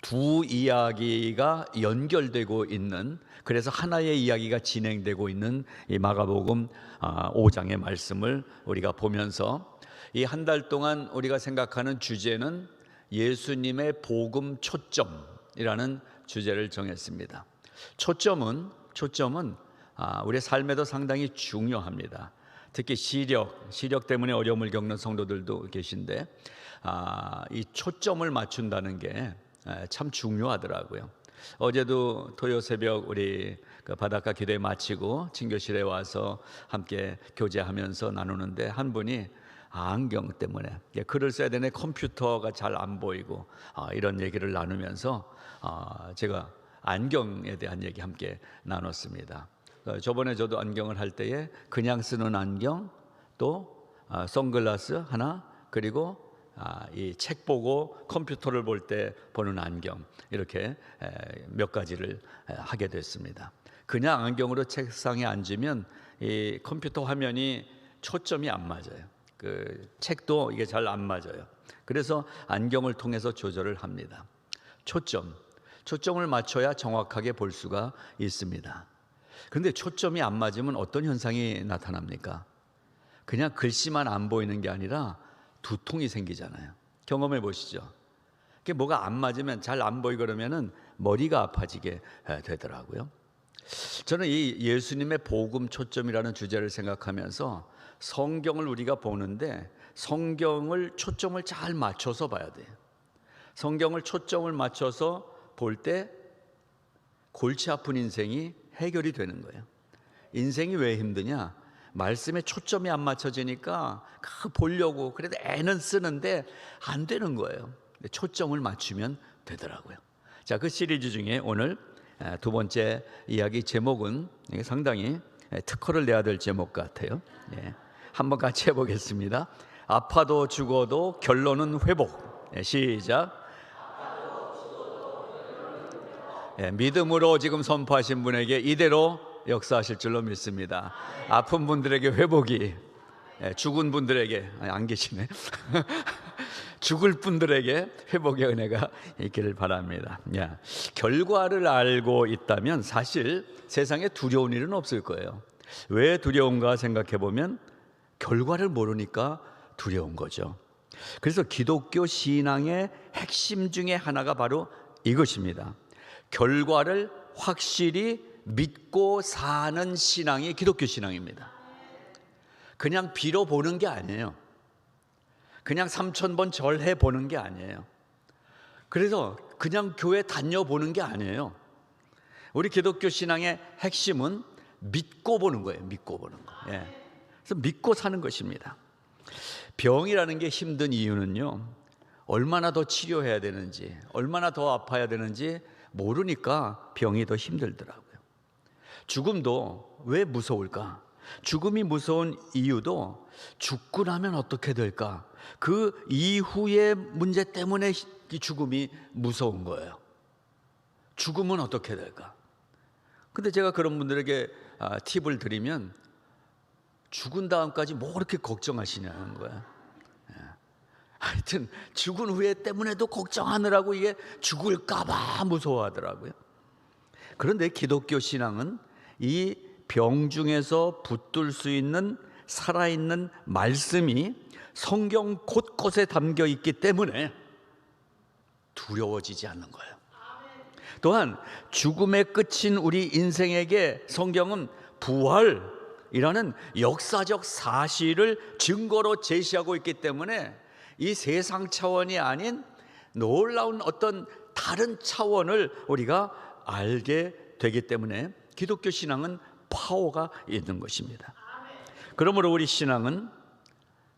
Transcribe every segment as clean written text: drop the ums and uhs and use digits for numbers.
두 이야기가 연결되고 있는, 그래서 하나의 이야기가 진행되고 있는 이 마가복음 5장의 말씀을 우리가 보면서 이 한 달 동안 우리가 생각하는 주제는 예수님의 복음 초점이라는 주제를 정했습니다. 초점은 우리의 삶에도 상당히 중요합니다. 특히 시력 때문에 어려움을 겪는 성도들도 계신데 이 초점을 맞춘다는 게 참 중요하더라고요. 어제도 토요 새벽 우리 바닷가 기도회 마치고 친교실에 와서 함께 교제하면서 나누는데 한 분이 안경 때문에 글을 써야 되는 컴퓨터가 잘 안 보이고 이런 얘기를 나누면서 제가 안경에 대한 얘기 함께 나눴습니다. 저번에 저도 안경을 할 때에 그냥 쓰는 안경, 또 선글라스 하나, 그리고 이 책 보고 컴퓨터를 볼 때 보는 안경, 이렇게 몇 가지를 하게 됐습니다. 그냥 안경으로 책상에 앉으면 이 컴퓨터 화면이 초점이 안 맞아요. 그 책도 이게 잘 안 맞아요. 그래서 안경을 통해서 조절을 합니다. 초점을 맞춰야 정확하게 볼 수가 있습니다. 그런데 초점이 안 맞으면 어떤 현상이 나타납니까? 그냥 글씨만 안 보이는 게 아니라 두통이 생기잖아요. 경험해 보시죠. 뭐가 안 맞으면 잘 안 보이고 그러면은 머리가 아파지게 되더라고요. 저는 이 예수님의 복음 초점이라는 주제를 생각하면서 성경을 우리가 보는데 성경을 초점을 잘 맞춰서 봐야 돼요. 성경을 초점을 맞춰서 볼 때 골치 아픈 인생이 해결이 되는 거예요. 인생이 왜 힘드냐? 말씀에 초점이 안 맞춰지니까 보려고 그래도 애는 쓰는데 안 되는 거예요. 초점을 맞추면 되더라고요. 자, 그 시리즈 중에 오늘 두 번째 이야기 제목은 상당히 특허를 내야 될 제목 같아요. 한번 같이 해보겠습니다. 아파도 죽어도 결론은 회복. 시작. 믿음으로 지금 선포하신 분에게 이대로 역사하실 줄로 믿습니다. 아픈 분들에게 회복이, 죽은 분들에게, 안 계시네. 죽을 분들에게 회복의 은혜가 있기를 바랍니다. 결과를 알고 있다면 사실 세상에 두려운 일은 없을 거예요. 왜 두려운가 생각해 보면 결과를 모르니까 두려운 거죠. 그래서 기독교 신앙의 핵심 중에 하나가 바로 이것입니다. 결과를 확실히 믿고 사는 신앙이 기독교 신앙입니다. 그냥 빌어보는 게 아니에요. 그냥 3,000번 절해 보는 게 아니에요. 그래서 그냥 교회 다녀보는 게 아니에요. 우리 기독교 신앙의 핵심은 믿고 보는 거예요. 믿고 보는 거. 그래서 믿고 사는 것입니다. 병이라는 게 힘든 이유는요, 얼마나 더 치료해야 되는지, 얼마나 더 아파야 되는지 모르니까 병이 더 힘들더라고요. 죽음도 왜 무서울까? 죽음이 무서운 이유도 죽고 나면 어떻게 될까? 그 이후의 문제 때문에 이 죽음이 무서운 거예요. 죽음은 어떻게 될까? 근데 제가 그런 분들에게 팁을 드리면 죽은 다음까지 뭐 그렇게 걱정하시냐는 거예요. 하여튼 죽은 후에 때문에도 걱정하느라고 이게 죽을까봐 무서워하더라고요. 그런데 기독교 신앙은 이 병 중에서 붙들 수 있는 살아있는 말씀이 성경 곳곳에 담겨 있기 때문에 두려워지지 않는 거예요. 또한 죽음의 끝인 우리 인생에게 성경은 부활이라는 역사적 사실을 증거로 제시하고 있기 때문에 이 세상 차원이 아닌 놀라운 어떤 다른 차원을 우리가 알게 되기 때문에 기독교 신앙은 파워가 있는 것입니다. 그러므로 우리 신앙은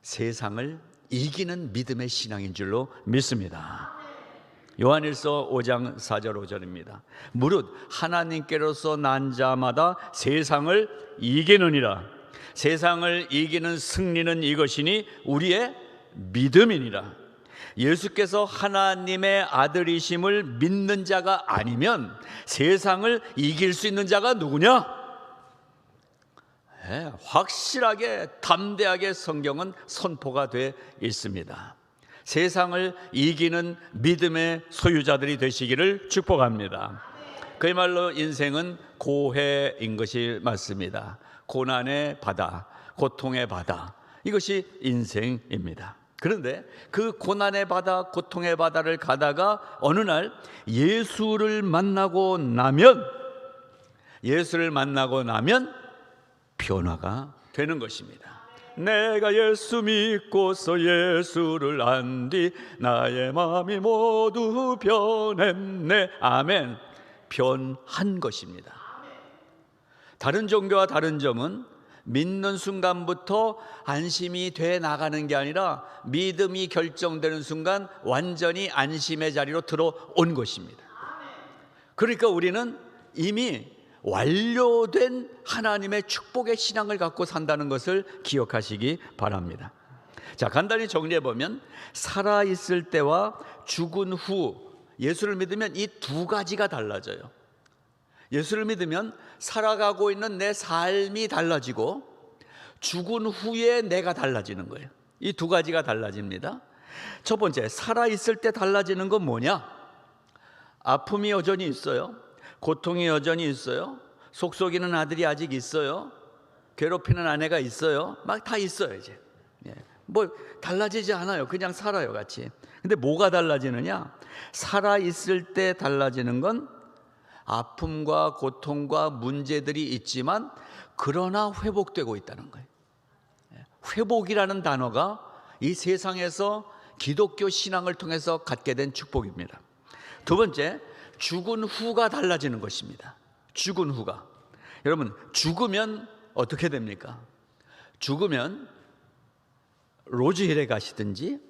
세상을 이기는 믿음의 신앙인 줄로 믿습니다. 요한일서 5장 4절 5절입니다. 무릇 하나님께로서 난 자마다 세상을 이기느니라. 세상을 이기는 승리는 이것이니 우리의 믿음이니라. 예수께서 하나님의 아들이심을 믿는 자가 아니면 세상을 이길 수 있는 자가 누구냐? 확실하게 담대하게 성경은 선포가 돼 있습니다. 세상을 이기는 믿음의 소유자들이 되시기를 축복합니다. 그야말로 인생은 고해인 것이 맞습니다. 고난의 바다, 고통의 바다, 이것이 인생입니다. 그런데 그 고난의 바다, 고통의 바다를 가다가 어느 날 예수를 만나고 나면 변화가 되는 것입니다. 내가 예수 믿고서 예수를 안 뒤 나의 마음이 모두 변했네. 아멘. 변한 것입니다. 다른 종교와 다른 점은 믿는 순간부터 안심이 돼 나가는 게 아니라 믿음이 결정되는 순간 완전히 안심의 자리로 들어온 것입니다. 그러니까 우리는 이미 완료된 하나님의 축복의 신앙을 갖고 산다는 것을 기억하시기 바랍니다. 자, 간단히 정리해 보면 살아 있을 때와 죽은 후 예수를 믿으면 이 두 가지가 달라져요. 예수를 믿으면 살아가고 있는 내 삶이 달라지고 죽은 후에 내가 달라지는 거예요. 이 두 가지가 달라집니다. 첫 번째, 살아 있을 때 달라지는 건 뭐냐? 아픔이 여전히 있어요. 고통이 여전히 있어요. 속속이는 아들이 아직 있어요. 괴롭히는 아내가 있어요. 막 다 있어요. 이제 뭐 달라지지 않아요. 그냥 살아요, 같이. 근데 뭐가 달라지느냐? 살아 있을 때 달라지는 건 아픔과 고통과 문제들이 있지만 그러나 회복되고 있다는 거예요. 회복이라는 단어가 이 세상에서 기독교 신앙을 통해서 갖게 된 축복입니다. 두 번째, 죽은 후가 달라지는 것입니다. 죽은 후가. 여러분, 죽으면 어떻게 됩니까? 죽으면 로즈힐에 가시든지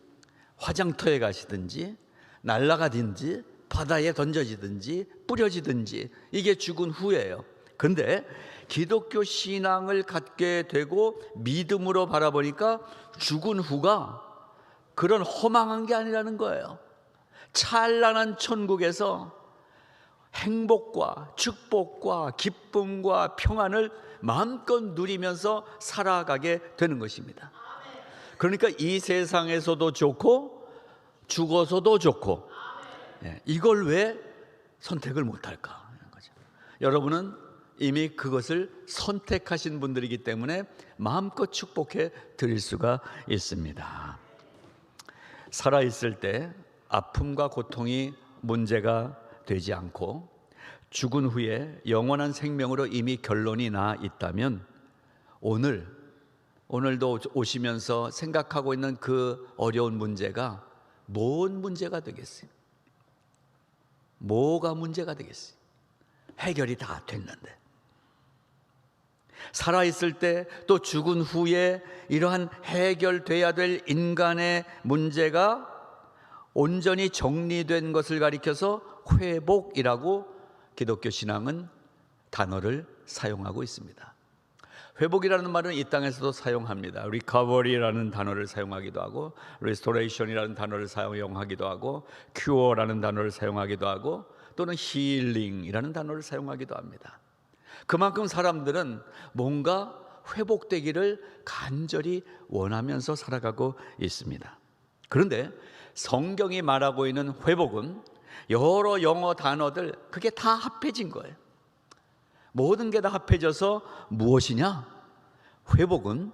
화장터에 가시든지 날아가든지 바다에 던져지든지 뿌려지든지 이게 죽은 후예요. 근데 기독교 신앙을 갖게 되고 믿음으로 바라보니까 죽은 후가 그런 허망한 게 아니라는 거예요. 찬란한 천국에서 행복과 축복과 기쁨과 평안을 마음껏 누리면서 살아가게 되는 것입니다. 그러니까 이 세상에서도 좋고 죽어서도 좋고, 이걸 왜 선택을 못할까? 여러분은 이미 그것을 선택하신 분들이기 때문에 마음껏 축복해 드릴 수가 있습니다. 살아있을 때 아픔과 고통이 문제가 되지 않고 죽은 후에 영원한 생명으로 이미 결론이 나 있다면 오늘도 오시면서 생각하고 있는 그 어려운 문제가 뭔 문제가 되겠어요? 뭐가 문제가 되겠어요? 해결이 다 됐는데. 살아있을 때 또 죽은 후에 이러한 해결돼야 될 인간의 문제가 온전히 정리된 것을 가리켜서 회복이라고 기독교 신앙은 단어를 사용하고 있습니다. 회복이라는 말은 이 땅에서도 사용합니다. recovery라는 단어를 사용하기도 하고 restoration이라는 단어를 사용하기도 하고 cure라는 단어를 사용하기도 하고 또는 healing이라는 단어를 사용하기도 합니다. 그만큼 사람들은 뭔가 회복되기를 간절히 원하면서 살아가고 있습니다. 그런데 성경이 말하고 있는 회복은 여러 영어 단어들 그게 다 합해진 거예요. 모든 게 다 합해져서 무엇이냐? 회복은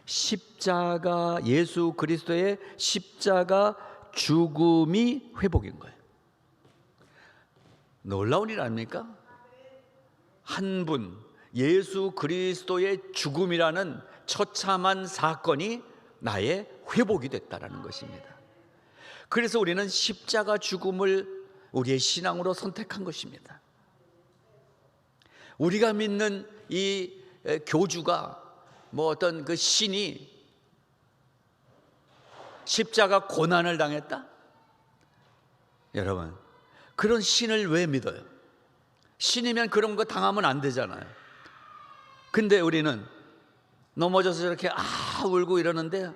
십자가, 예수 그리스도의 십자가 죽음이 회복인 거예요. 놀라운 일 아닙니까? 한 분, 예수 그리스도의 죽음이라는 처참한 사건이 나의 회복이 됐다라는 것입니다. 그래서 우리는 십자가 죽음을 우리의 신앙으로 선택한 것입니다. 우리가 믿는 이 교주가 어떤 그 신이 십자가 고난을 당했다? 여러분, 그런 신을 왜 믿어요? 신이면 그런 거 당하면 안 되잖아요. 근데 우리는 넘어져서 저렇게 울고 이러는데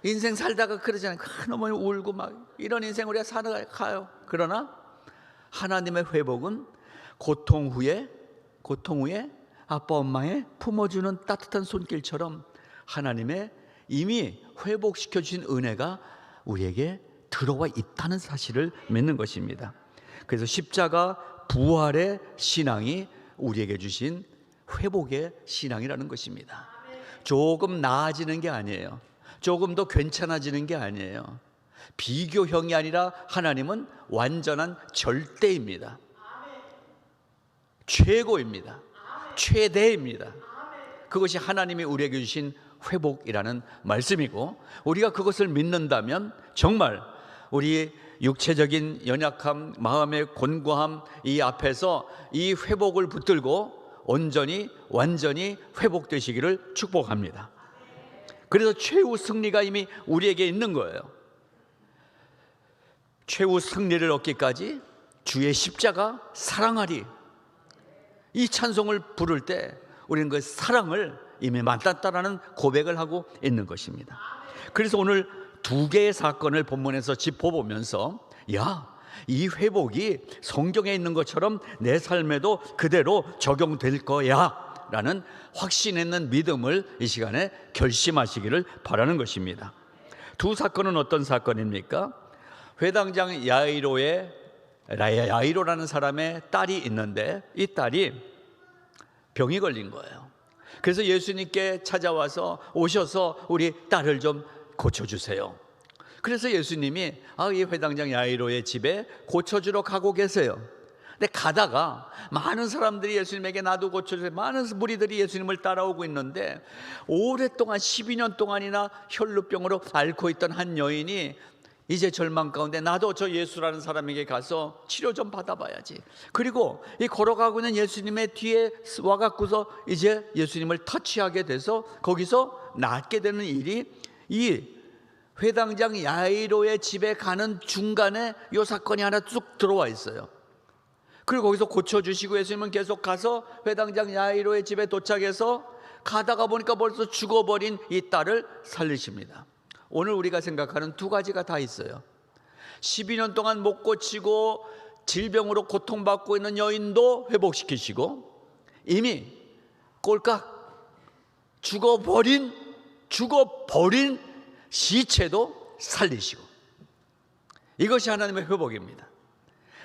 인생 살다가 그러잖아요. 너무 울고 막 이런 인생 우리가 살아가요. 그러나 하나님의 회복은 고통 후에 아빠 엄마의 품어주는 따뜻한 손길처럼 하나님의 이미 회복시켜 주신 은혜가 우리에게 들어와 있다는 사실을 믿는 것입니다. 그래서 십자가 부활의 신앙이 우리에게 주신 회복의 신앙이라는 것입니다. 조금 나아지는 게 아니에요. 조금 더 괜찮아지는 게 아니에요. 비교형이 아니라 하나님은 완전한 절대입니다. 최고입니다. 최대입니다. 그것이 하나님이 우리에게 주신 회복이라는 말씀이고, 우리가 그것을 믿는다면 정말 우리 육체적인 연약함, 마음의 곤고함 이 앞에서 이 회복을 붙들고 온전히 완전히 회복되시기를 축복합니다. 그래서 최후 승리가 이미 우리에게 있는 거예요. 최후 승리를 얻기까지 주의 십자가 사랑하리, 이 찬송을 부를 때 우리는 그 사랑을 이미 만났다라는 고백을 하고 있는 것입니다. 그래서 오늘 두 개의 사건을 본문에서 짚어보면서, 이 회복이 성경에 있는 것처럼 내 삶에도 그대로 적용될 거야 라는 확신 있는 믿음을 이 시간에 결심하시기를 바라는 것입니다. 두 사건은 어떤 사건입니까? 회당장 야이로라는 사람의 딸이 있는데, 이 딸이 병이 걸린 거예요. 그래서 예수님께 찾아와서 오셔서 우리 딸을 좀 고쳐주세요. 그래서 예수님이 이 회당장 야이로의 집에 고쳐주러 가고 계세요. 근데 가다가 많은 사람들이 예수님에게 나도 고쳐주세요, 많은 무리들이 예수님을 따라오고 있는데, 오랫동안 12년 동안이나 혈루병으로 앓고 있던 한 여인이 이제 절망 가운데 나도 저 예수라는 사람에게 가서 치료 좀 받아봐야지. 그리고 이 걸어가고 있는 예수님의 뒤에 와갖고서 이제 예수님을 터치하게 돼서 거기서 낫게 되는 일이, 이 회당장 야이로의 집에 가는 중간에 이 사건이 하나 쭉 들어와 있어요. 그리고 거기서 고쳐주시고 예수님은 계속 가서 회당장 야이로의 집에 도착해서 가다가 보니까 벌써 죽어버린 이 딸을 살리십니다. 오늘 우리가 생각하는 두 가지가 다 있어요. 12년 동안 못 고치고 질병으로 고통받고 있는 여인도 회복시키시고, 이미 꼴깍 죽어버린 시체도 살리시고, 이것이 하나님의 회복입니다.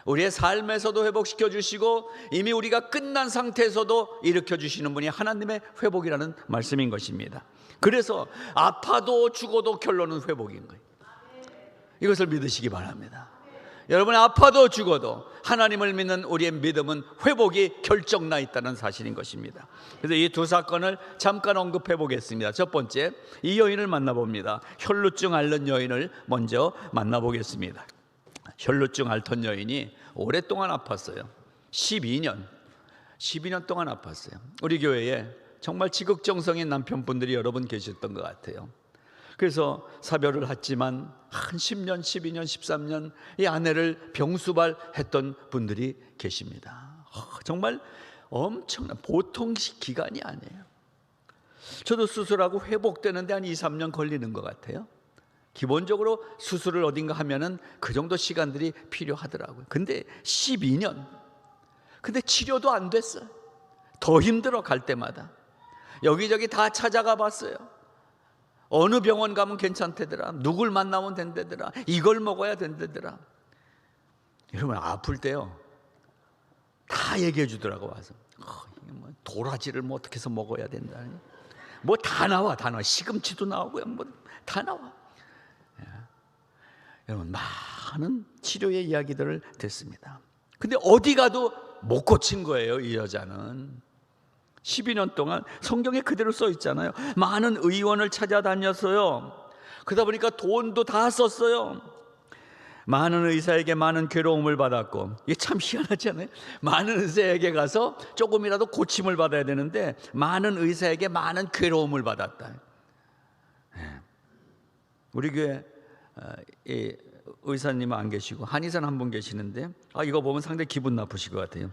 우리의 삶에서도 회복시켜 주시고 이미 우리가 끝난 상태에서도 일으켜 주시는 분이 하나님의 회복이라는 말씀인 것입니다. 그래서 아파도 죽어도 결론은 회복인 거예요. 이것을 믿으시기 바랍니다. 여러분, 아파도 죽어도 하나님을 믿는 우리의 믿음은 회복이 결정나 있다는 사실인 것입니다. 그래서 이 두 사건을 잠깐 언급해 보겠습니다. 첫 번째, 이 여인을 만나봅니다. 혈루증 앓는 여인을 먼저 만나보겠습니다. 혈루증 앓던 여인이 오랫동안 아팠어요. 12년 동안 아팠어요. 우리 교회에 정말 지극정성인 남편분들이 여러 분 계셨던 것 같아요. 그래서 사별을 했지만 한 10년, 12년, 13년 이 아내를 병수발했던 분들이 계십니다. 정말 엄청난 보통 기간이 아니에요. 저도 수술하고 회복되는데 한 2, 3년 걸리는 것 같아요. 기본적으로 수술을 어딘가 하면은 그 정도 시간들이 필요하더라고요. 근데 12년, 근데 치료도 안 됐어요. 더 힘들어. 갈 때마다 여기저기 다 찾아가 봤어요. 어느 병원 가면 괜찮대더라, 누굴 만나면 된대더라, 이걸 먹어야 된대더라. 여러분, 아플 때요 다 얘기해 주더라고. 와서 도라지를 뭐 어떻게 해서 먹어야 된다, 뭐 다 나와. 시금치도 나오고요, 뭐 다 나와. 여러분, 많은 치료의 이야기들을 듣습니다. 근데 어디 가도 못 고친 거예요. 이 여자는 12년 동안 성경에 그대로 써 있잖아요. 많은 의원을 찾아다녔어요. 그러다 보니까 돈도 다 썼어요. 많은 의사에게 많은 괴로움을 받았고, 이게 참 희한하지 않아요? 많은 의사에게 가서 조금이라도 고침을 받아야 되는데 많은 의사에게 많은 괴로움을 받았다. 우리 교회 의사님은 안 계시고 한의사는 한 분 계시는데, 이거 보면 상당히 기분 나쁘실 것 같아요.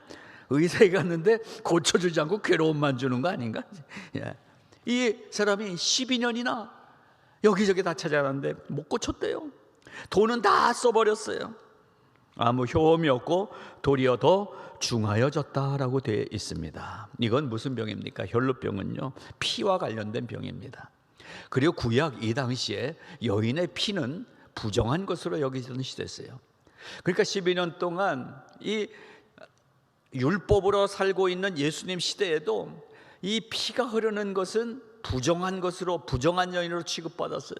의사에 갔는데 고쳐주지 않고 괴로움만 주는 거 아닌가? 이 사람이 12년이나 여기저기 다 찾아갔는데 못 고쳤대요. 돈은 다 써버렸어요. 아무 효험이 없고 도리어 더 중하여졌다라고 되어 있습니다. 이건 무슨 병입니까? 혈루병은요, 피와 관련된 병입니다. 그리고 구약 이 당시에 여인의 피는 부정한 것으로 여기던 시대였어요. 그러니까 12년 동안 이 율법으로 살고 있는 예수님 시대에도 이 피가 흐르는 것은 부정한 것으로, 부정한 여인으로 취급받았어요.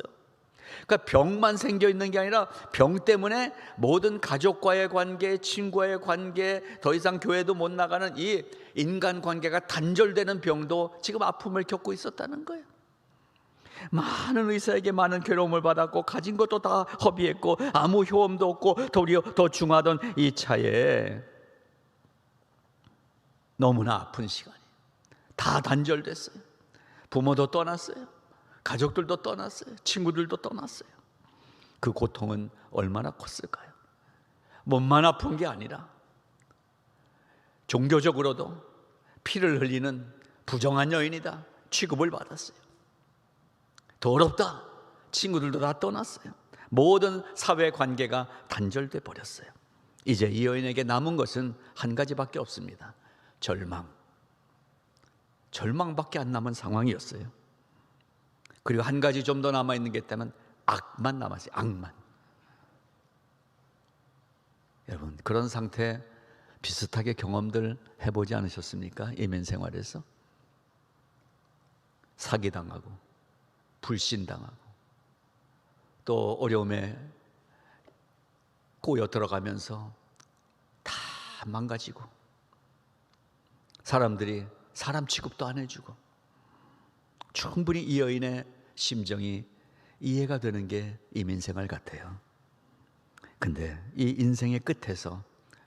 그러니까 병만 생겨 있는 게 아니라 병 때문에 모든 가족과의 관계, 친구와의 관계, 더 이상 교회도 못 나가는 이 인간 관계가 단절되는 병도 지금 아픔을 겪고 있었다는 거예요. 많은 의사에게 많은 괴로움을 받았고 가진 것도 다 허비했고 아무 효험도 없고 도리어 더 중하던 이 차에 너무나 아픈 시간이 다 단절됐어요. 부모도 떠났어요. 가족들도 떠났어요. 친구들도 떠났어요. 그 고통은 얼마나 컸을까요? 몸만 아픈 게 아니라 종교적으로도 피를 흘리는 부정한 여인이다 취급을 받았어요. 더럽다. 친구들도 다 떠났어요. 모든 사회 관계가 단절돼 버렸어요. 이제 이 여인에게 남은 것은 한 가지밖에 없습니다. 절망밖에 안 남은 상황이었어요. 그리고 한 가지 좀 더 남아있는 게 있다면 악만 남았어요. 악만. 여러분, 그런 상태 비슷하게 경험들 해보지 않으셨습니까? 이민 생활에서 사기당하고 불신당하고 또 어려움에 꼬여 들어가면서 다 망가지고 사람들이 사람 취급도 안 해주고 충분히 이 여인의 심정이 이해가 되는 게 이민생활 같아요. 근데 이 인생의 끝에서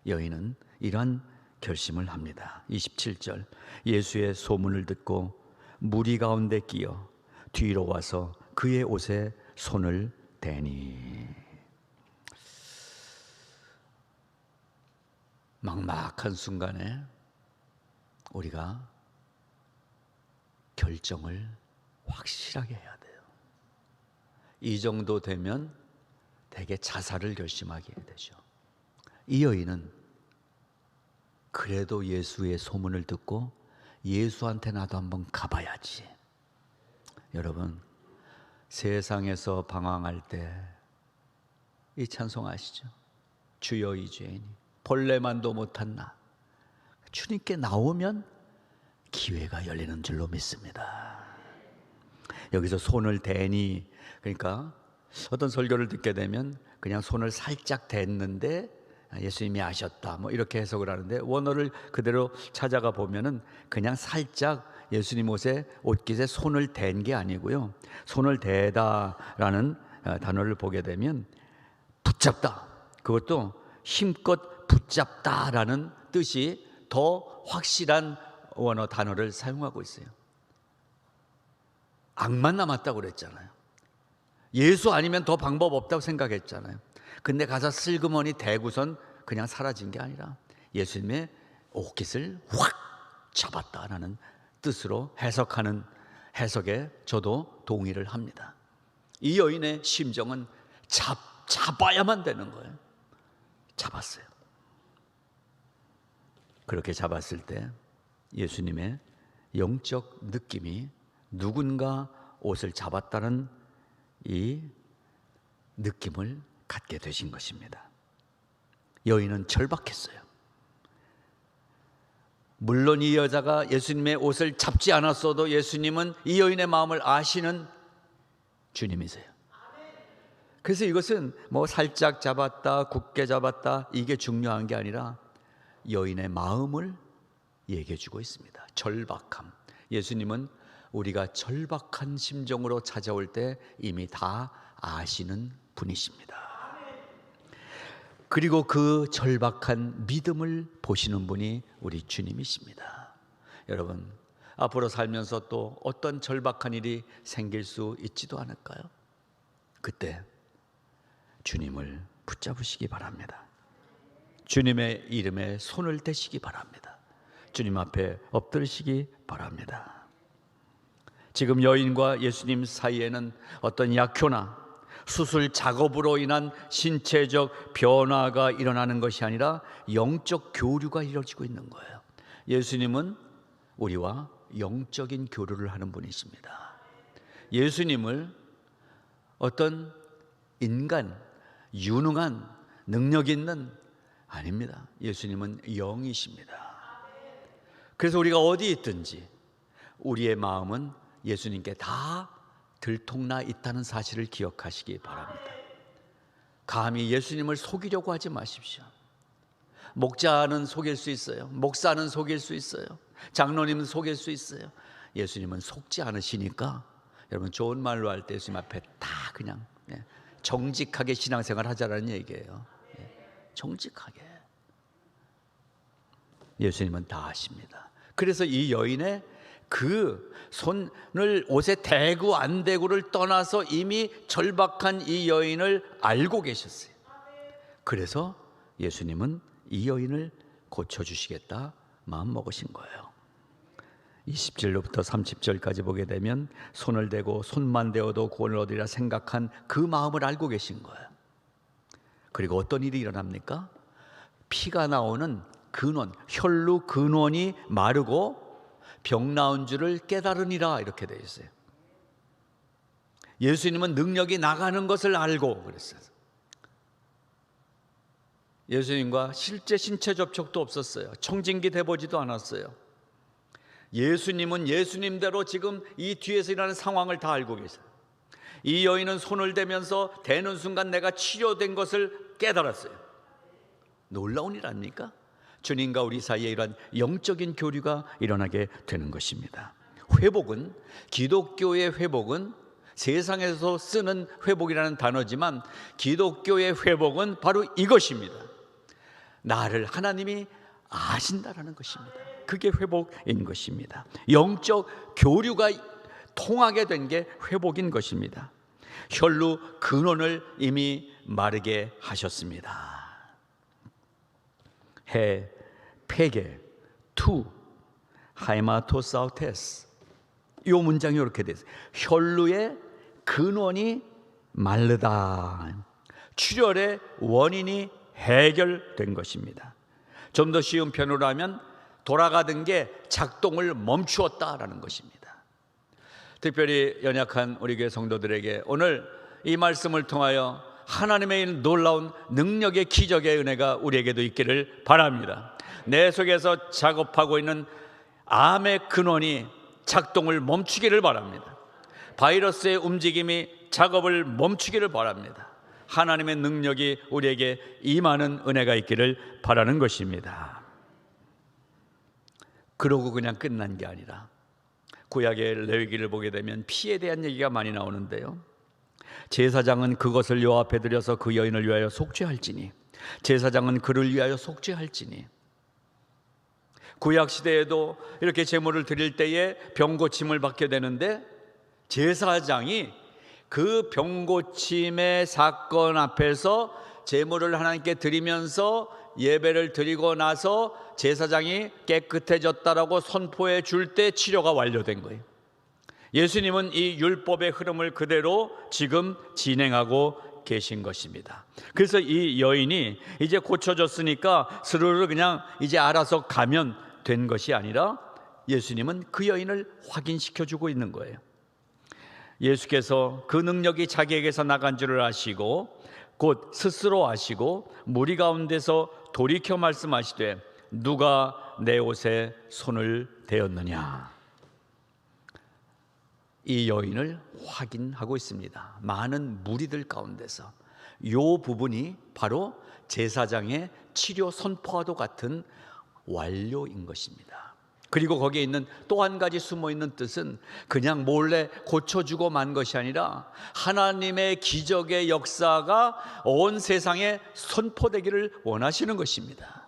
여인은 이러한 결심을 합니다. 27절 예수의 소문을 듣고 무리 가운데 끼어 뒤로 와서 그의 옷에 손을 대니. 막막한 순간에 우리가 결정을 확실하게 해야 돼요. 이 정도 되면 대개 자살을 결심하게 되죠. 이 여인은 그래도 예수의 소문을 듣고 예수한테 나도 한번 가봐야지. 여러분, 세상에서 방황할 때 이 찬송 아시죠? 주여 이 죄인이 벌레만도 못한 나, 주님께 나오면 기회가 열리는 줄로 믿습니다. 여기서 손을 대니, 그러니까 어떤 설교를 듣게 되면 그냥 손을 살짝 댔는데 예수님이 아셨다 뭐 이렇게 해석을 하는데, 원어를 그대로 찾아가 보면은 그냥 살짝 예수님 옷깃에 손을 댄 게 아니고요, 손을 대다라는 단어를 보게 되면 붙잡다, 그것도 힘껏 붙잡다라는 뜻이 더 확실한 원어 단어를 사용하고 있어요. 악만 남았다고 그랬잖아요. 예수 아니면 더 방법 없다고 생각했잖아요. 근데 가서 슬그머니 대고선 그냥 사라진 게 아니라 예수님의 옷깃을 확 잡았다라는 뜻으로 해석하는 해석에 저도 동의를 합니다. 이 여인의 심정은 잡아야만 되는 거예요. 잡았어요. 그렇게 잡았을 때 예수님의 영적 느낌이 누군가 옷을 잡았다는 이 느낌을 갖게 되신 것입니다. 여인은 절박했어요. 물론 이 여자가 예수님의 옷을 잡지 않았어도 예수님은 이 여인의 마음을 아시는 주님이세요. 그래서 이것은 뭐 살짝 잡았다, 굳게 잡았다, 이게 중요한 게 아니라 여인의 마음을 얘기해 주고 있습니다. 절박함. 예수님은 우리가 절박한 심정으로 찾아올 때 이미 다 아시는 분이십니다. 그리고 그 절박한 믿음을 보시는 분이 우리 주님이십니다. 여러분, 앞으로 살면서 또 어떤 절박한 일이 생길 수 있지도 않을까요? 그때 주님을 붙잡으시기 바랍니다. 주님의 이름에 손을 대시기 바랍니다. 주님 앞에 엎드리시기 바랍니다. 지금 여인과 예수님 사이에는 어떤 약효나 수술 작업으로 인한 신체적 변화가 일어나는 것이 아니라 영적 교류가 이루어지고 있는 거예요. 예수님은 우리와 영적인 교류를 하는 분이십니다. 예수님을 어떤 인간, 유능한 능력 있는 아닙니다. 예수님은 영이십니다. 그래서 우리가 어디 있든지 우리의 마음은 예수님께 다 들통나 있다는 사실을 기억하시기 바랍니다. 감히 예수님을 속이려고 하지 마십시오. 목자는 속일 수 있어요. 목사는 속일 수 있어요. 장로님은 속일 수 있어요. 예수님은 속지 않으시니까 여러분 좋은 말로 할 때 예수님 앞에 다 그냥 정직하게 신앙생활 하자라는 얘기예요. 정직하게. 예수님은 다 아십니다. 그래서 이 여인의 그 손을 옷에 대고 안 대고를 떠나서 이미 절박한 이 여인을 알고 계셨어요. 그래서 예수님은 이 여인을 고쳐주시겠다 마음 먹으신 거예요. 20절로부터 30절까지 보게 되면 손을 대고 손만 대어도 구원을 얻으리라 생각한 그 마음을 알고 계신 거예요. 그리고 어떤 일이 일어납니까? 피가 나오는 근원, 혈루 근원이 마르고 병 나은 줄을 깨달으니라 이렇게 되어 있어요. 예수님은 능력이 나가는 것을 알고 그랬어요. 예수님과 실제 신체 접촉도 없었어요. 청진기 대보지도 않았어요. 예수님은 예수님대로 지금 이 뒤에서 일어나는 상황을 다 알고 계세요. 이 여인은 손을 대면서 대는 순간 내가 치료된 것을 깨달았어요. 놀라운 일 아닙니까? 주님과 우리 사이에 이런 영적인 교류가 일어나게 되는 것입니다. 회복은, 기독교의 회복은 세상에서 쓰는 회복이라는 단어지만 기독교의 회복은 바로 이것입니다. 나를 하나님이 아신다라는 것입니다. 그게 회복인 것입니다. 영적 교류가 통하게 된 게 회복인 것입니다. 혈루 근원을 이미 마르게 하셨습니다. 해, 폐계, 투, 하이마토사우테스. 이 문장이 이렇게 되어 있어요. 혈루의 근원이 마르다. 출혈의 원인이 해결된 것입니다. 좀 더 쉬운 편으로 하면 돌아가던 게 작동을 멈추었다라는 것입니다. 특별히 연약한 우리 교회 성도들에게 오늘 이 말씀을 통하여 하나님의 놀라운 능력의 기적의 은혜가 우리에게도 있기를 바랍니다. 내 속에서 작업하고 있는 암의 근원이 작동을 멈추기를 바랍니다. 바이러스의 움직임이 작업을 멈추기를 바랍니다. 하나님의 능력이 우리에게 임하는 은혜가 있기를 바라는 것입니다. 그러고 그냥 끝난 게 아니라 구약의 레위기를 보게 되면 피에 대한 얘기가 많이 나오는데요, 제사장은 그것을 여호와 앞에 드려서 그 여인을 위하여 속죄할지니, 제사장은 그를 위하여 속죄할지니. 구약시대에도 이렇게 제물을 드릴 때에 병고침을 받게 되는데 제사장이 그 병고침의 사건 앞에서 제물을 하나님께 드리면서 예배를 드리고 나서 제사장이 깨끗해졌다라고 선포해 줄 때 치료가 완료된 거예요. 예수님은 이 율법의 흐름을 그대로 지금 진행하고 계신 것입니다. 그래서 이 여인이 이제 고쳐졌으니까 스르르 그냥 이제 알아서 가면 된 것이 아니라 예수님은 그 여인을 확인시켜주고 있는 거예요. 예수께서 그 능력이 자기에게서 나간 줄을 아시고 곧 스스로 아시고 무리 가운데서 돌이켜 말씀하시되 누가 내 옷에 손을 대었느냐. 이 여인을 확인하고 있습니다. 많은 무리들 가운데서 이 부분이 바로 제사장의 치료 선포와도 같은 완료인 것입니다. 그리고 거기에 있는 또 한 가지 숨어있는 뜻은 그냥 몰래 고쳐주고 만 것이 아니라 하나님의 기적의 역사가 온 세상에 선포되기를 원하시는 것입니다.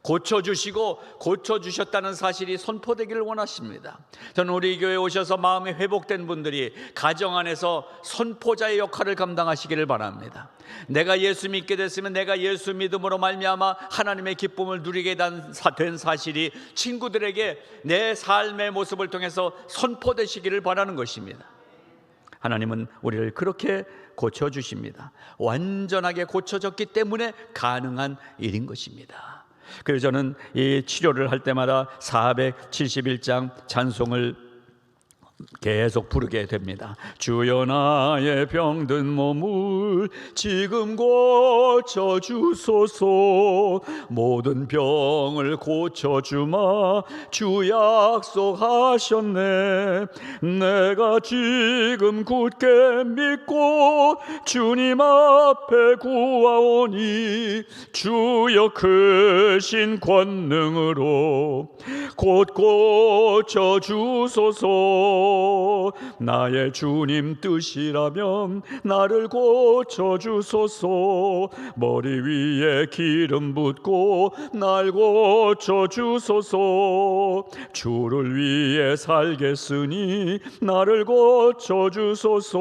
고쳐주시고 고쳐주셨다는 사실이 선포되기를 원하십니다. 저는 우리 교회에 오셔서 마음이 회복된 분들이 가정 안에서 선포자의 역할을 감당하시기를 바랍니다. 내가 예수 믿게 됐으면 내가 예수 믿음으로 말미암아 하나님의 기쁨을 누리게 된 사실이 친구들에게 내 삶의 모습을 통해서 선포되시기를 바라는 것입니다. 하나님은 우리를 그렇게 고쳐주십니다. 완전하게 고쳐졌기 때문에 가능한 일인 것입니다. 그래서 저는 이 치료를 할 때마다 471장 찬송을 계속 부르게 됩니다. 주여 나의 병든 몸을 지금 고쳐주소서. 모든 병을 고쳐주마 주 약속하셨네. 내가 지금 굳게 믿고 주님 앞에 구하오니 주여 크신 권능으로 곧 고쳐주소서. 나의 주님 뜻이라면 나를 고쳐주소서. 머리 위에 기름 붓고 날 고쳐주소서. 주를 위해 살겠으니 나를 고쳐주소서.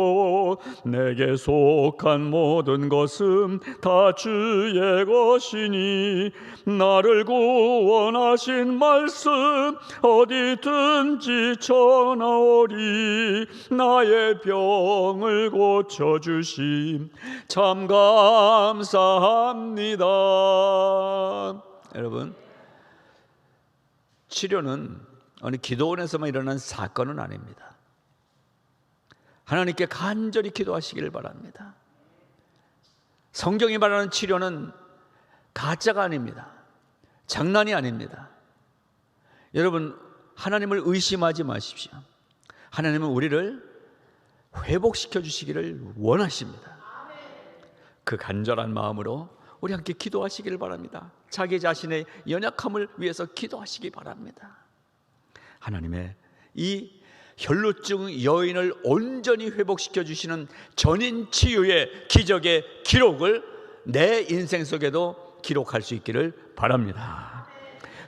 내게 속한 모든 것은 다 주의 것이니 나를 구원하신 말씀 어디든지 전하오리. 나의 병을 고쳐주심 참 감사합니다. 여러분, 치료는 어느 기도원에서만 일어난 사건은 아닙니다. 하나님께 간절히 기도하시기를 바랍니다. 성경이 말하는 치료는 가짜가 아닙니다. 장난이 아닙니다. 여러분, 하나님을 의심하지 마십시오. 하나님은 우리를 회복시켜 주시기를 원하십니다. 그 간절한 마음으로 우리 함께 기도하시기를 바랍니다. 자기 자신의 연약함을 위해서 기도하시기 바랍니다. 하나님의 이 혈루증 여인을 온전히 회복시켜 주시는 전인 치유의 기적의 기록을 내 인생 속에도 기록할 수 있기를 바랍니다.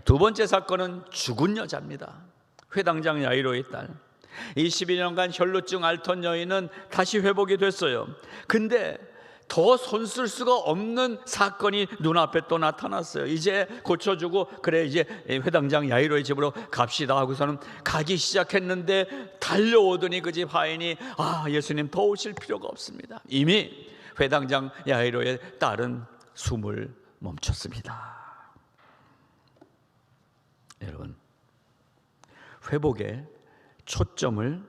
두 번째 사건은 죽은 여자입니다. 회당장 야이로의 딸. 22년간 혈루증 앓던 여인은 다시 회복이 됐어요. 근데 더 손쓸 수가 없는 사건이 눈앞에 또 나타났어요. 이제 고쳐주고 그래 이제 회당장 야이로의 집으로 갑시다 하고서는 가기 시작했는데 달려오더니 그 집 하인이 예수님 더 오실 필요가 없습니다. 이미 회당장 야이로의 딸은 숨을 멈췄습니다. 여러분, 회복에 초점을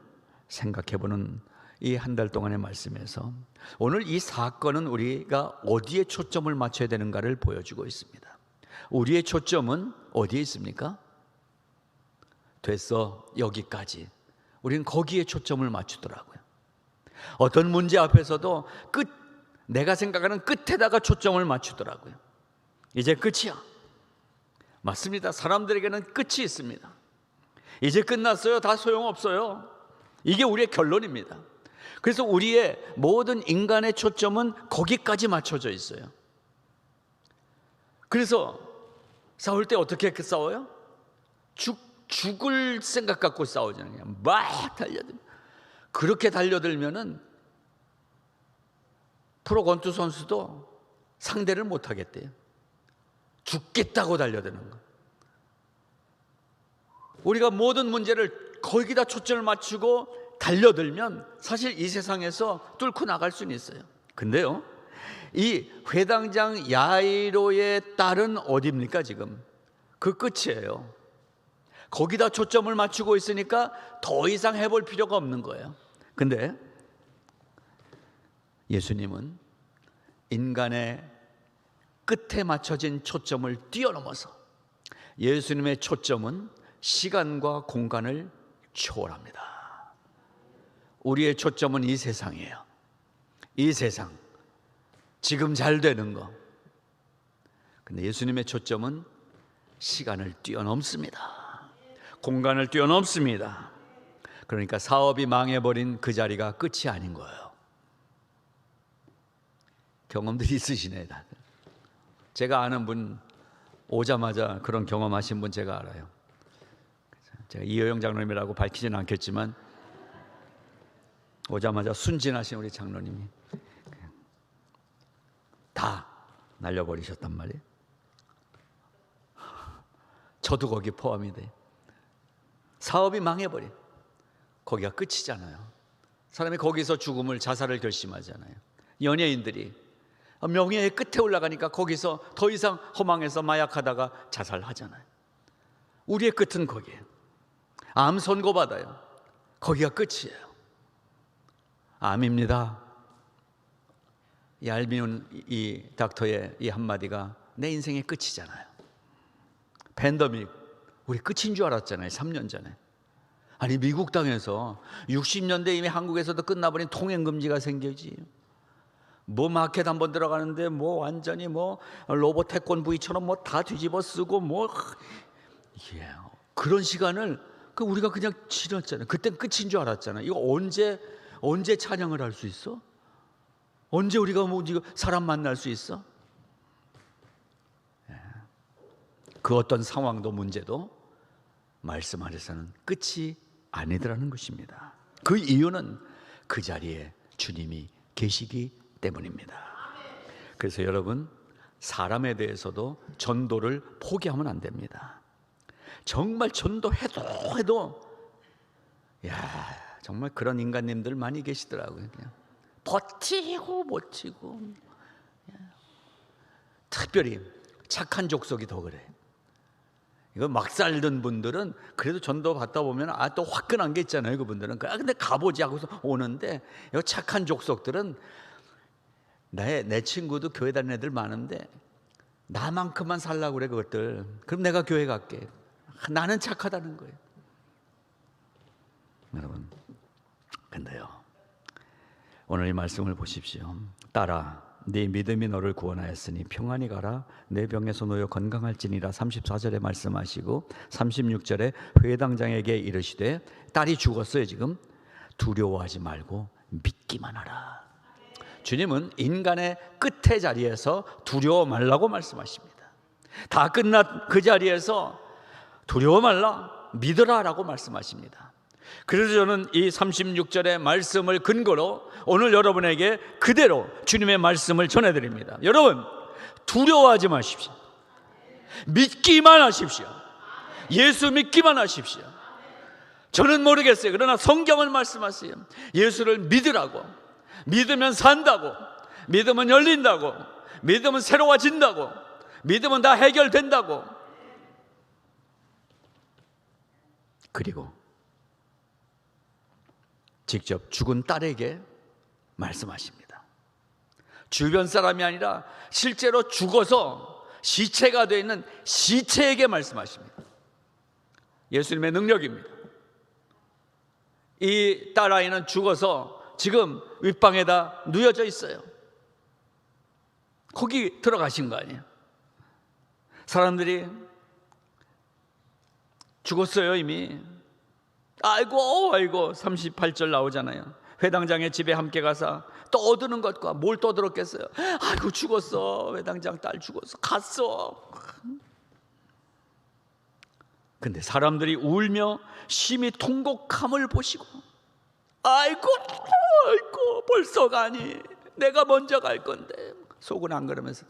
생각해보는 이 한 달 동안의 말씀에서 오늘 이 사건은 우리가 어디에 초점을 맞춰야 되는가를 보여주고 있습니다. 우리의 초점은 어디에 있습니까? 됐어, 여기까지. 우리는 거기에 초점을 맞추더라고요. 어떤 문제 앞에서도 내가 생각하는 끝에다가 초점을 맞추더라고요. 이제 끝이야. 맞습니다. 사람들에게는 끝이 있습니다. 이제 끝났어요. 다 소용없어요. 이게 우리의 결론입니다. 그래서 우리의 모든 인간의 초점은 거기까지 맞춰져 있어요. 그래서 싸울 때 어떻게 싸워요? 죽을 생각 갖고 싸우잖아요. 그냥 막 달려들면. 그렇게 달려들면은 프로 권투 선수도 상대를 못 하겠대요. 죽겠다고 달려드는 거. 우리가 모든 문제를 거기다 초점을 맞추고 달려들면 사실 이 세상에서 뚫고 나갈 수는 있어요. 근데요, 이 회당장 야이로의 딸은 어디입니까? 지금 그 끝이에요. 거기다 초점을 맞추고 있으니까 더 이상 해볼 필요가 없는 거예요. 근데 예수님은 인간의 끝에 맞춰진 초점을 뛰어넘어서 예수님의 초점은 시간과 공간을 초월합니다. 우리의 초점은 이 세상이에요. 이 세상, 지금 잘 되는 거. 근데 예수님의 초점은 시간을 뛰어넘습니다. 공간을 뛰어넘습니다. 그러니까 사업이 망해버린 그 자리가 끝이 아닌 거예요. 경험들이 있으시네 다들. 제가 아는 분, 오자마자 그런 경험하신 분 제가 알아요. 제가 이효영 장로님이라고 밝히지는 않겠지만 오자마자 순진하신 우리 장로님이 다 날려버리셨단 말이에요. 저도 거기 포함이 돼요. 사업이 망해버린, 거기가 끝이잖아요. 사람이 거기서 죽음을, 자살을 결심하잖아요. 연예인들이 명예의 끝에 올라가니까 거기서 더 이상 허망해서 마약하다가 자살하잖아요. 우리의 끝은 거기에요. 암 선고받아요. 거기가 끝이에요. 암입니다. 얄미운 이 닥터의 이 한마디가 내 인생의 끝이잖아요. 팬데믹, 우리 끝인 줄 알았잖아요. 3년 전에. 아니, 미국 땅에서 60년대 이미 한국에서도 끝나버린 통행금지가 생기지. 뭐 마켓 한번 들어가는데 뭐 완전히 뭐 로봇 태권 부위처럼 뭐 다 뒤집어 쓰고 뭐 그런 시간을 우리가 그냥 지났잖아요. 그땐 끝인 줄 알았잖아요. 이거 언제 찬양을 할 수 있어? 언제 우리가 뭐 이거 사람 만날 수 있어? 그 어떤 상황도 문제도 말씀 안에서는 끝이 아니더라는 것입니다. 그 이유는 그 자리에 주님이 계시기 때문입니다. 그래서 여러분, 사람에 대해서도 전도를 포기하면 안 됩니다. 정말 전도해도 정말 그런 인간님들 많이 계시더라고요. 그냥 버티고 특별히 착한 족속이 더 그래. 이거 막 살던 분들은 그래도 전도 받다 보면 또 화끈한 게 있잖아요. 그분들은 근데 가보지 하고서 오는데, 이 착한 족속들은 내 친구도 교회 다니는 애들 많은데 나만큼만 살라고 그래 그것들. 그럼 내가 교회 갈게. 나는 착하다는 거예요. 여러분, 근데요, 오늘 이 말씀을 보십시오. 딸아, 네 믿음이 너를 구원하였으니 평안히 가라. 내 병에서 놓여 건강할지니라. 34절에 말씀하시고 36절에 회당장에게 이르시되, 딸이 죽었어요. 지금 두려워하지 말고 믿기만 하라. 주님은 인간의 끝의 자리에서 두려워 말라고 말씀하십니다. 다 끝난 그 자리에서 두려워 말라, 믿으라라고 말씀하십니다. 그래서 저는 이 36절의 말씀을 근거로 오늘 여러분에게 그대로 주님의 말씀을 전해드립니다. 여러분, 두려워하지 마십시오. 믿기만 하십시오. 예수 믿기만 하십시오. 저는 모르겠어요. 그러나 성경은 말씀하세요. 예수를 믿으라고. 믿으면 산다고. 믿으면 열린다고. 믿으면 새로워진다고. 믿으면 다 해결된다고. 그리고 직접 죽은 딸에게 말씀하십니다. 주변 사람이 아니라 실제로 죽어서 시체가 되어 있는 시체에게 말씀하십니다. 예수님의 능력입니다. 이 딸아이는 죽어서 지금 윗방에다 누워져 있어요. 거기 들어가신 거 아니에요. 사람들이 죽었어요 이미. 아이고 38절 나오잖아요. 회당장의 집에 함께 가서 떠드는 것과 뭘 떠들었겠어요. 아이고 죽었어, 회당장 딸 죽었어, 갔어. 근데 사람들이 울며 심히 통곡함을 보시고, 아이고 벌써 가니, 내가 먼저 갈 건데. 속은 안 그러면서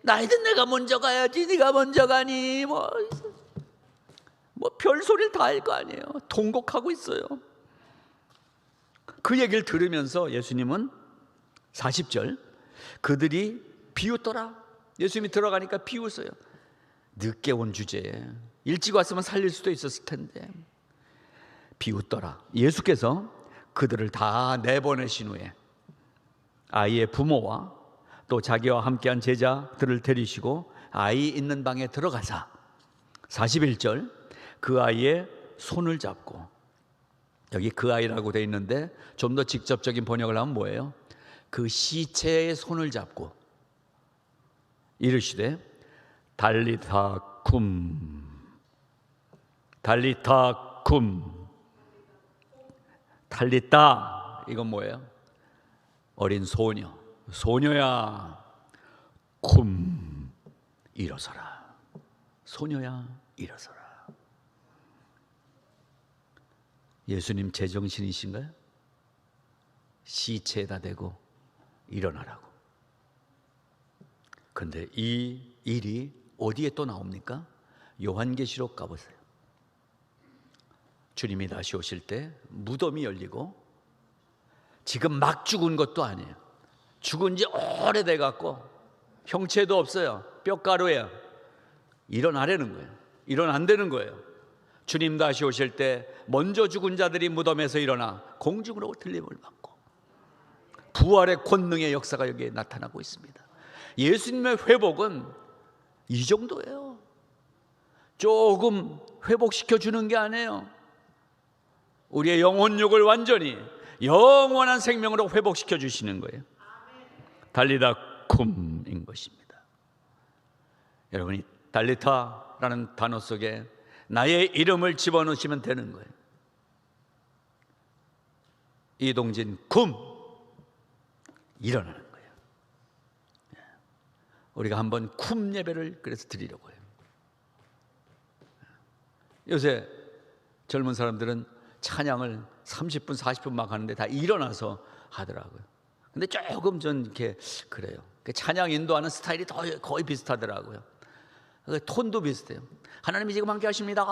나이든 내가 먼저 가야지, 네가 먼저 가니, 뭐 별소리를 다 할 거 아니에요. 통곡하고 있어요. 그 얘기를 들으면서 예수님은 40절, 그들이 비웃더라. 예수님이 들어가니까 비웃어요. 늦게 온 주제에 일찍 왔으면 살릴 수도 있었을 텐데. 비웃더라. 예수께서 그들을 다 내보내신 후에 아이의 부모와 또 자기와 함께한 제자들을 데리시고 아이 있는 방에 들어가사 41절, 그 아이의 손을 잡고, 여기 그 아이라고 돼 있는데 좀 더 직접적인 번역을 하면 뭐예요? 그 시체의 손을 잡고 이르시되 달리타 쿰, 달리타 쿰. 달리타, 이건 뭐예요? 어린 소녀, 소녀야 쿰, 일어서라. 소녀야 일어서라. 예수님 제정신이신가요? 시체에다 대고 일어나라고. 그런데 이 일이 어디에 또 나옵니까? 요한계시록 가보세요. 주님이 다시 오실 때 무덤이 열리고, 지금 막 죽은 것도 아니에요. 죽은 지 오래돼 갖고 형체도 없어요. 뼈가루예요. 일어나려는 거예요. 일어난다는 거예요. 주님 다시 오실 때 먼저 죽은 자들이 무덤에서 일어나 공중으로 들림을 받고, 부활의 권능의 역사가 여기에 나타나고 있습니다. 예수님의 회복은 이 정도예요. 조금 회복시켜 주는 게 아니에요. 우리의 영혼육을 완전히 영원한 생명으로 회복시켜 주시는 거예요. 달리다 쿰인 것입니다. 여러분이 달리타라는 단어 속에 나의 이름을 집어넣으시면 되는 거예요. 이동진 쿰, 일어나는 거예요. 우리가 한번 쿰 예배를 그래서 드리려고 해요. 요새 젊은 사람들은 찬양을 30분 40분 막 하는데 다 일어나서 하더라고요. 근데 조금 전 이렇게 그래요. 찬양 인도하는 스타일이 거의 비슷하더라고요. 톤도 비슷해요. 하나님이 지금 함께 하십니다.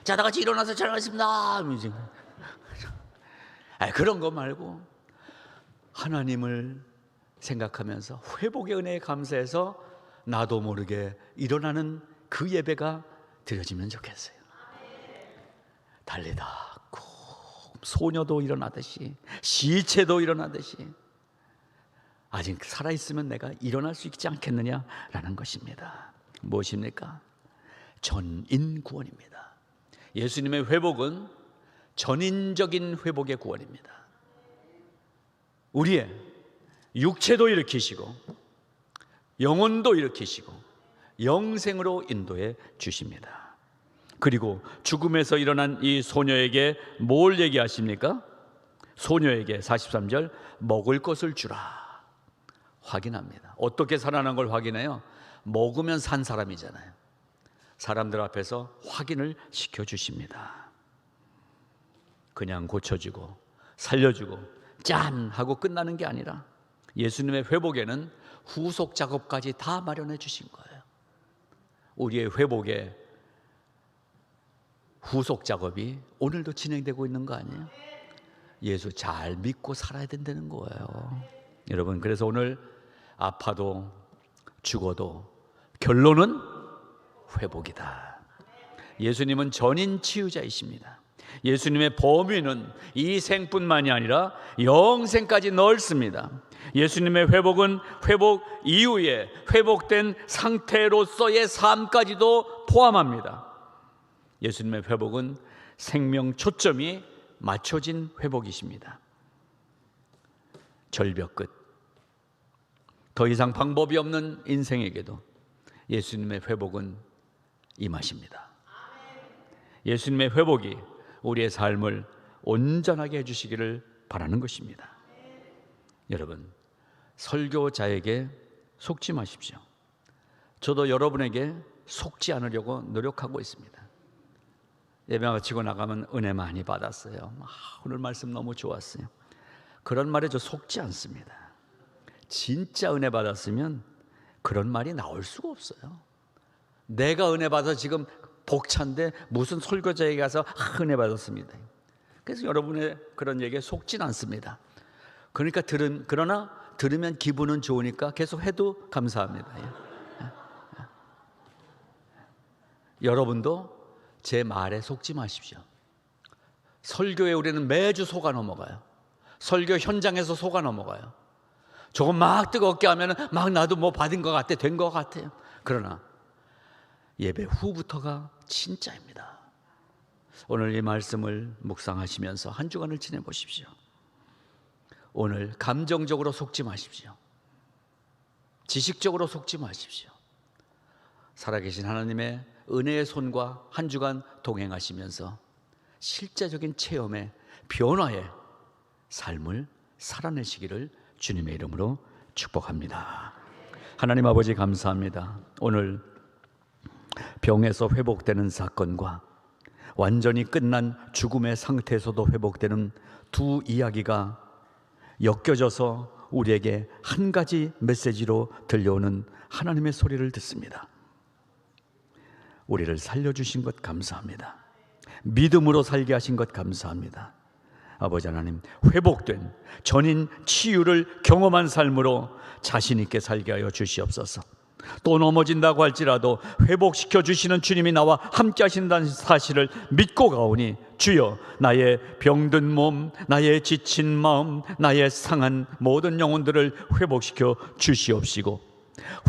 자, 다 같이 일어나서 찬양하겠습니다. 그런 거 말고 하나님을 생각하면서 회복의 은혜에 감사해서 나도 모르게 일어나는 그 예배가 드려지면 좋겠어요. 달리다 소녀도 일어나듯이, 시체도 일어나듯이 아직 살아있으면 내가 일어날 수 있지 않겠느냐라는 것입니다. 무엇입니까? 전인 구원입니다. 예수님의 회복은 전인적인 회복의 구원입니다. 우리의 육체도 일으키시고 영혼도 일으키시고 영생으로 인도해 주십니다. 그리고 죽음에서 일어난 이 소녀에게 뭘 얘기하십니까? 소녀에게 43절 먹을 것을 주라 확인합니다. 어떻게 살아난 걸 확인해요? 먹으면 산 사람이잖아요. 사람들 앞에서 확인을 시켜주십니다. 그냥 고쳐주고 살려주고 짠 하고 끝나는 게 아니라 예수님의 회복에는 후속 작업까지 다 마련해 주신 거예요. 우리의 회복의 후속 작업이 오늘도 진행되고 있는 거 아니에요? 예수 잘 믿고 살아야 된다는 거예요. 여러분, 그래서 오늘 아파도 죽어도 결론은 회복이다. 예수님은 전인 치유자이십니다. 예수님의 범위는 이 생뿐만이 아니라 영생까지 넓습니다. 예수님의 회복은 회복 이후에 회복된 상태로서의 삶까지도 포함합니다. 예수님의 회복은 생명 초점이 맞춰진 회복이십니다. 절벽 끝, 더 이상 방법이 없는 인생에게도 예수님의 회복은 임하십니다. 예수님의 회복이 우리의 삶을 온전하게 해주시기를 바라는 것입니다. 여러분, 설교자에게 속지 마십시오. 저도 여러분에게 속지 않으려고 노력하고 있습니다. 예배 마치고 나가면 은혜 많이 받았어요. 오늘 말씀 너무 좋았어요. 그런 말에 저 속지 않습니다. 진짜 은혜 받았으면 그런 말이 나올 수가 없어요. 내가 은혜 받아서 지금 벅찬데 무슨 설교자에게 가서 은혜 받았습니다. 그래서 여러분의 그런 얘기에 속진 않습니다. 그러니까 그러나 들으면 기분은 좋으니까 계속 해도 감사합니다. 여러분도 제 말에 속지 마십시오. 설교에 우리는 매주 속아 넘어가요. 설교 현장에서 속아 넘어가요. 조금 막 뜨겁게 하면 막 나도 뭐 받은 것 같아, 된 것 같아요. 그러나 예배 후부터가 진짜입니다. 오늘 이 말씀을 묵상하시면서 한 주간을 지내보십시오. 오늘 감정적으로 속지 마십시오. 지식적으로 속지 마십시오. 살아계신 하나님의 은혜의 손과 한 주간 동행하시면서 실제적인 체험의 변화의 삶을 살아내시기를 주님의 이름으로 축복합니다. 하나님 아버지 감사합니다. 오늘 병에서 회복되는 사건과 완전히 끝난 죽음의 상태에서도 회복되는 두 이야기가 엮여져서 우리에게 한 가지 메시지로 들려오는 하나님의 소리를 듣습니다. 우리를 살려주신 것 감사합니다. 믿음으로 살게 하신 것 감사합니다. 아버지 하나님, 회복된 전인 치유를 경험한 삶으로 자신 있게 살게 하여 주시옵소서. 또 넘어진다고 할지라도 회복시켜 주시는 주님이 나와 함께 하신다는 사실을 믿고 가오니 주여, 나의 병든 몸, 나의 지친 마음, 나의 상한 모든 영혼들을 회복시켜 주시옵시고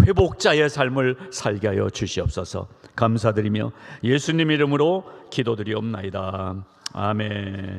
회복자의 삶을 살게 하여 주시옵소서. 감사드리며 예수님 이름으로 기도드리옵나이다. 아멘.